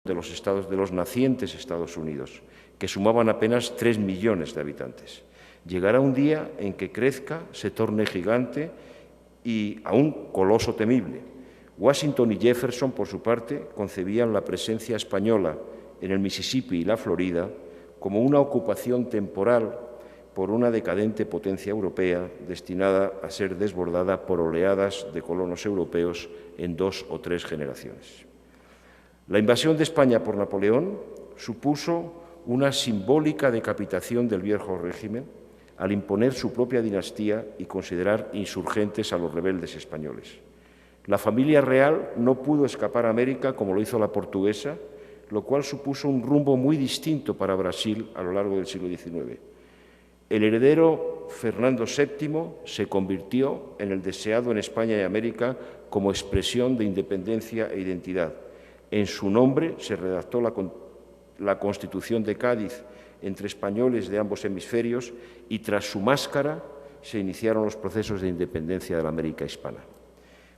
de los nacientes Estados Unidos, que sumaban apenas 3 millones de habitantes. Llegará un día en que crezca, se torne gigante y a un coloso temible. Washington y Jefferson, por su parte, concebían la presencia española en el Mississippi y la Florida como una ocupación temporal por una decadente potencia europea destinada a ser desbordada por oleadas de colonos europeos en 2 o 3 generaciones. La invasión de España por Napoleón supuso una simbólica decapitación del viejo régimen al imponer su propia dinastía y considerar insurgentes a los rebeldes españoles. La familia real no pudo escapar a América como lo hizo la portuguesa, lo cual supuso un rumbo muy distinto para Brasil a lo largo del siglo XIX. El heredero Fernando VII se convirtió en el deseado en España y América como expresión de independencia e identidad. En su nombre se redactó la Constitución de Cádiz entre españoles de ambos hemisferios y tras su máscara se iniciaron los procesos de independencia de la América hispana.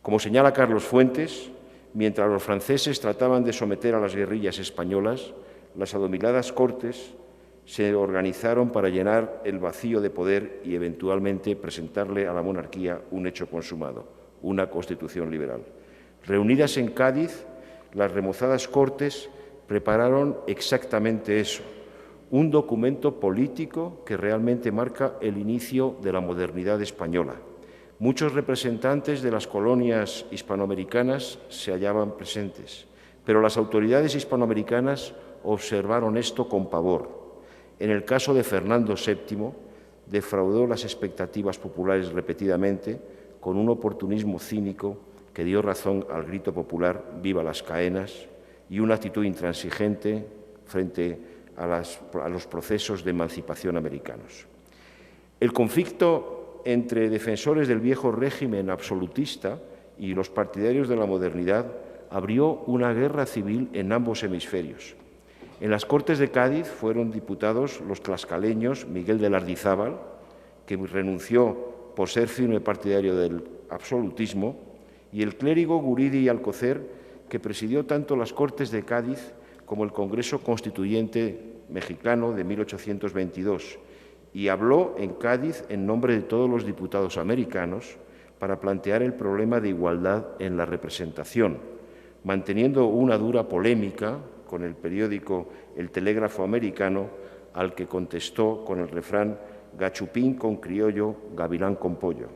Como señala Carlos Fuentes, mientras los franceses trataban de someter a las guerrillas españolas, las adobeladas Cortes se organizaron para llenar el vacío de poder y eventualmente presentarle a la monarquía un hecho consumado, una Constitución liberal. Reunidas en Cádiz, las remozadas Cortes prepararon exactamente eso, un documento político que realmente marca el inicio de la modernidad española. Muchos representantes de las colonias hispanoamericanas se hallaban presentes, pero las autoridades hispanoamericanas observaron esto con pavor. En el caso de Fernando VII, defraudó las expectativas populares repetidamente con un oportunismo cínico que dio razón al grito popular «Viva las caenas» y una actitud intransigente frente a los procesos de emancipación americanos. El conflicto entre defensores del viejo régimen absolutista y los partidarios de la modernidad abrió una guerra civil en ambos hemisferios. En las Cortes de Cádiz fueron diputados los tlaxcaleños Miguel de Lardizábal, que renunció por ser firme partidario del absolutismo, y el clérigo Guridi Alcocer, que presidió tanto las Cortes de Cádiz como el Congreso Constituyente mexicano de 1822, y habló en Cádiz en nombre de todos los diputados americanos para plantear el problema de igualdad en la representación, manteniendo una dura polémica con el periódico El Telégrafo Americano, al que contestó con el refrán «Gachupín con criollo, gavilán con pollo».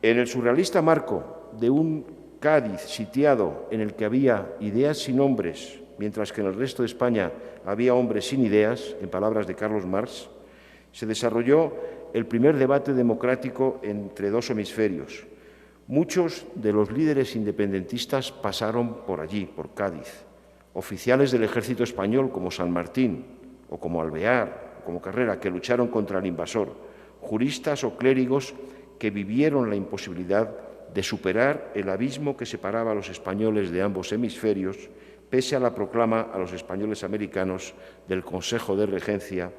En el surrealista marco de un Cádiz sitiado en el que había ideas sin hombres, mientras que en el resto de España había hombres sin ideas, en palabras de Carlos Marx, se desarrolló el primer debate democrático entre 2 hemisferios. Muchos de los líderes independentistas pasaron por allí, por Cádiz. Oficiales del ejército español como San Martín o como Alvear o como Carrera, que lucharon contra el invasor. Juristas o clérigos que vivieron la imposibilidad de superar el abismo que separaba a los españoles de ambos hemisferios, pese a la proclama a los españoles americanos del Consejo de Regencia,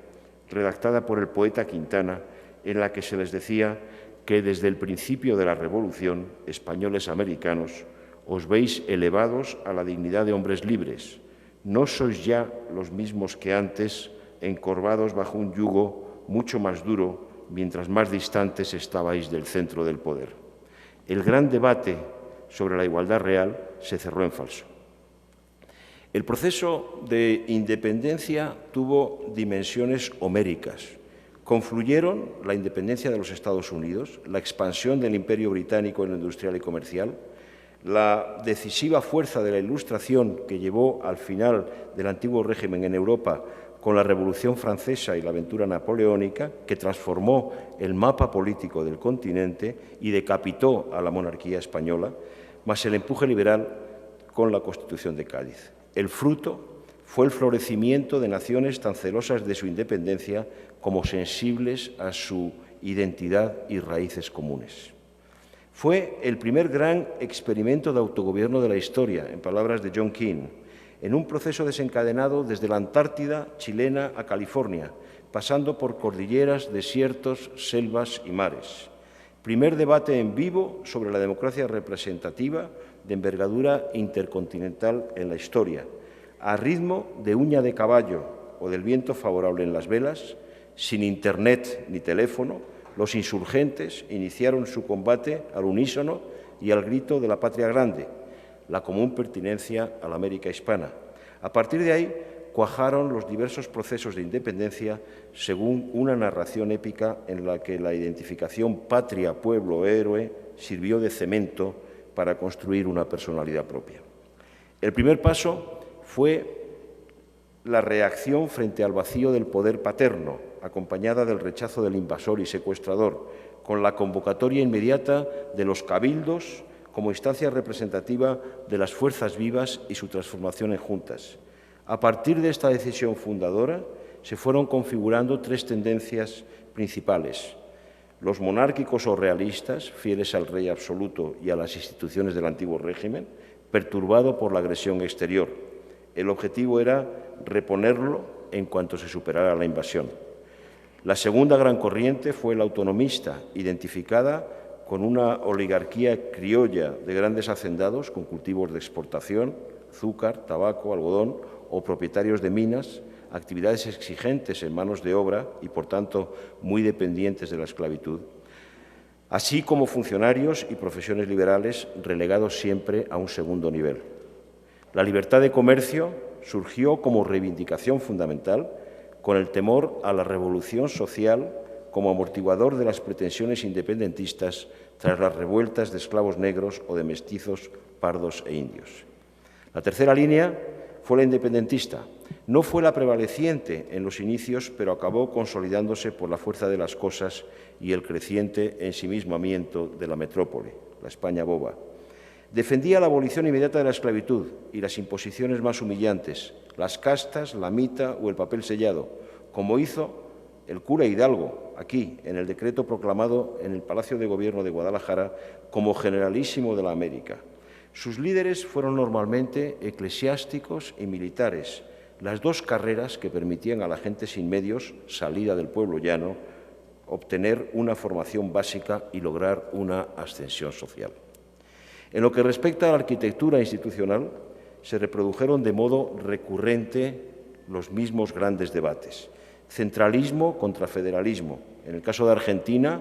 redactada por el poeta Quintana, en la que se les decía que desde el principio de la Revolución, españoles americanos, os veis elevados a la dignidad de hombres libres. No sois ya los mismos que antes, encorvados bajo un yugo mucho más duro, mientras más distantes estabais del centro del poder. El gran debate sobre la igualdad real se cerró en falso. El proceso de independencia tuvo dimensiones homéricas. Confluyeron la independencia de los Estados Unidos, la expansión del Imperio Británico en lo industrial y comercial, la decisiva fuerza de la Ilustración que llevó al final del antiguo régimen en Europa con la Revolución Francesa y la aventura napoleónica, que transformó el mapa político del continente y decapitó a la monarquía española, más el empuje liberal con la Constitución de Cádiz. El fruto fue el florecimiento de naciones tan celosas de su independencia como sensibles a su identidad y raíces comunes. Fue el primer gran experimento de autogobierno de la historia, en palabras de John Keane, en un proceso desencadenado desde la Antártida chilena a California, pasando por cordilleras, desiertos, selvas y mares. Primer debate en vivo sobre la democracia representativa de envergadura intercontinental en la historia. a ritmo de uña de caballo o del viento favorable en las velas, sin internet ni teléfono, los insurgentes iniciaron su combate al unísono y al grito de la patria grande, la común pertinencia a la América hispana. A partir de ahí, cuajaron los diversos procesos de independencia según una narración épica en la que la identificación patria, pueblo, héroe sirvió de cemento para construir una personalidad propia. El primer paso fue la reacción frente al vacío del poder paterno, acompañada del rechazo del invasor y secuestrador, con la convocatoria inmediata de los cabildos como instancia representativa de las fuerzas vivas y su transformación en juntas. A partir de esta decisión fundadora, se fueron configurando tres tendencias principales: los monárquicos o realistas, fieles al rey absoluto y a las instituciones del antiguo régimen, perturbado por la agresión exterior. El objetivo era reponerlo en cuanto se superara la invasión. La segunda gran corriente fue la autonomista, identificada con una oligarquía criolla de grandes hacendados con cultivos de exportación, azúcar, tabaco, algodón o propietarios de minas, actividades exigentes en manos de obra y, por tanto, muy dependientes de la esclavitud, así como funcionarios y profesiones liberales relegados siempre a un segundo nivel. La libertad de comercio surgió como reivindicación fundamental con el temor a la revolución social como amortiguador de las pretensiones independentistas tras las revueltas de esclavos negros o de mestizos, pardos e indios. La tercera línea fue la independentista. No fue la prevaleciente en los inicios, pero acabó consolidándose por la fuerza de las cosas y el creciente ensimismamiento de la metrópoli, la España boba. Defendía la abolición inmediata de la esclavitud y las imposiciones más humillantes, las castas, la mita o el papel sellado, como hizo el cura Hidalgo, aquí, en el decreto proclamado en el Palacio de Gobierno de Guadalajara como Generalísimo de la América. Sus líderes fueron normalmente eclesiásticos y militares, las dos carreras que permitían a la gente sin medios, salida del pueblo llano, obtener una formación básica y lograr una ascensión social. En lo que respecta a la arquitectura institucional, se reprodujeron de modo recurrente los mismos grandes debates: centralismo contra federalismo. En el caso de Argentina,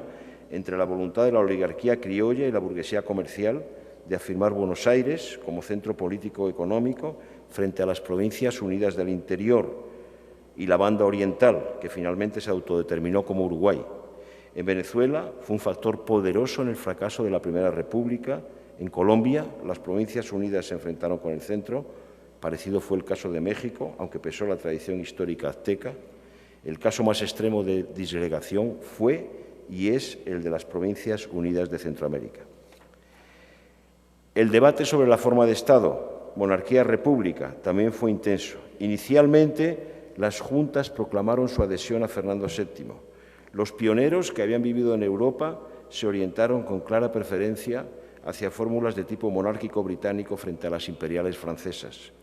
entre la voluntad de la oligarquía criolla y la burguesía comercial de afirmar Buenos Aires como centro político-económico frente a las provincias unidas del interior y la banda oriental, que finalmente se autodeterminó como Uruguay. En Venezuela fue un factor poderoso en el fracaso de la Primera República. En Colombia, las provincias unidas se enfrentaron con el centro. Parecido fue el caso de México, aunque pesó la tradición histórica azteca. El caso más extremo de disgregación fue y es el de las Provincias Unidas de Centroamérica. El debate sobre la forma de Estado, monarquía-república, también fue intenso. Inicialmente, las juntas proclamaron su adhesión a Fernando VII. Los pioneros que habían vivido en Europa se orientaron con clara preferencia hacia fórmulas de tipo monárquico británico frente a las imperiales francesas.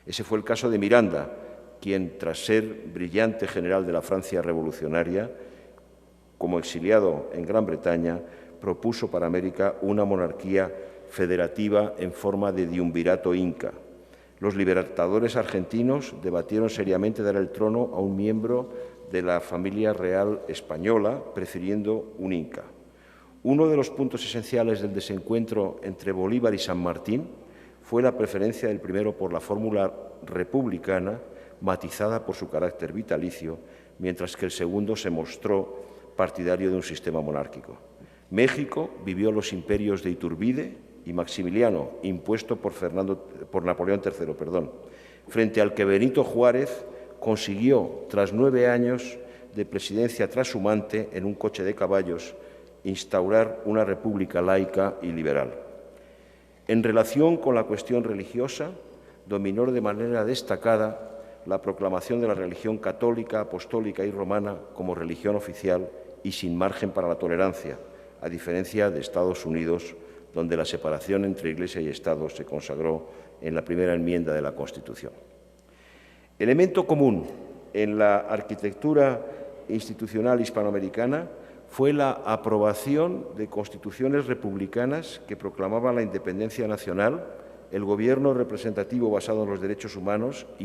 Ese fue el caso de Miranda, quien, tras ser brillante general de la Francia revolucionaria, como exiliado en Gran Bretaña, propuso para América una monarquía federativa en forma de triunvirato inca. Los libertadores argentinos debatieron seriamente dar el trono a un miembro de la familia real española, prefiriendo un inca. Uno de los puntos esenciales del desencuentro entre Bolívar y San Martín fue la preferencia del primero por la fórmula republicana, matizada por su carácter vitalicio, mientras que el segundo se mostró partidario de un sistema monárquico. México vivió los imperios de Iturbide y Maximiliano, impuesto por Napoleón III, frente al que Benito Juárez consiguió, tras 9 años de presidencia trashumante en un coche de caballos, instaurar una república laica y liberal. En relación con la cuestión religiosa, dominó de manera destacada la proclamación de la religión católica, apostólica y romana como religión oficial y sin margen para la tolerancia, a diferencia de Estados Unidos, donde la separación entre Iglesia y Estado se consagró en la primera enmienda de la Constitución. Elemento común en la arquitectura institucional hispanoamericana fue la aprobación de constituciones republicanas que proclamaban la independencia nacional, el gobierno representativo basado en los derechos humanos y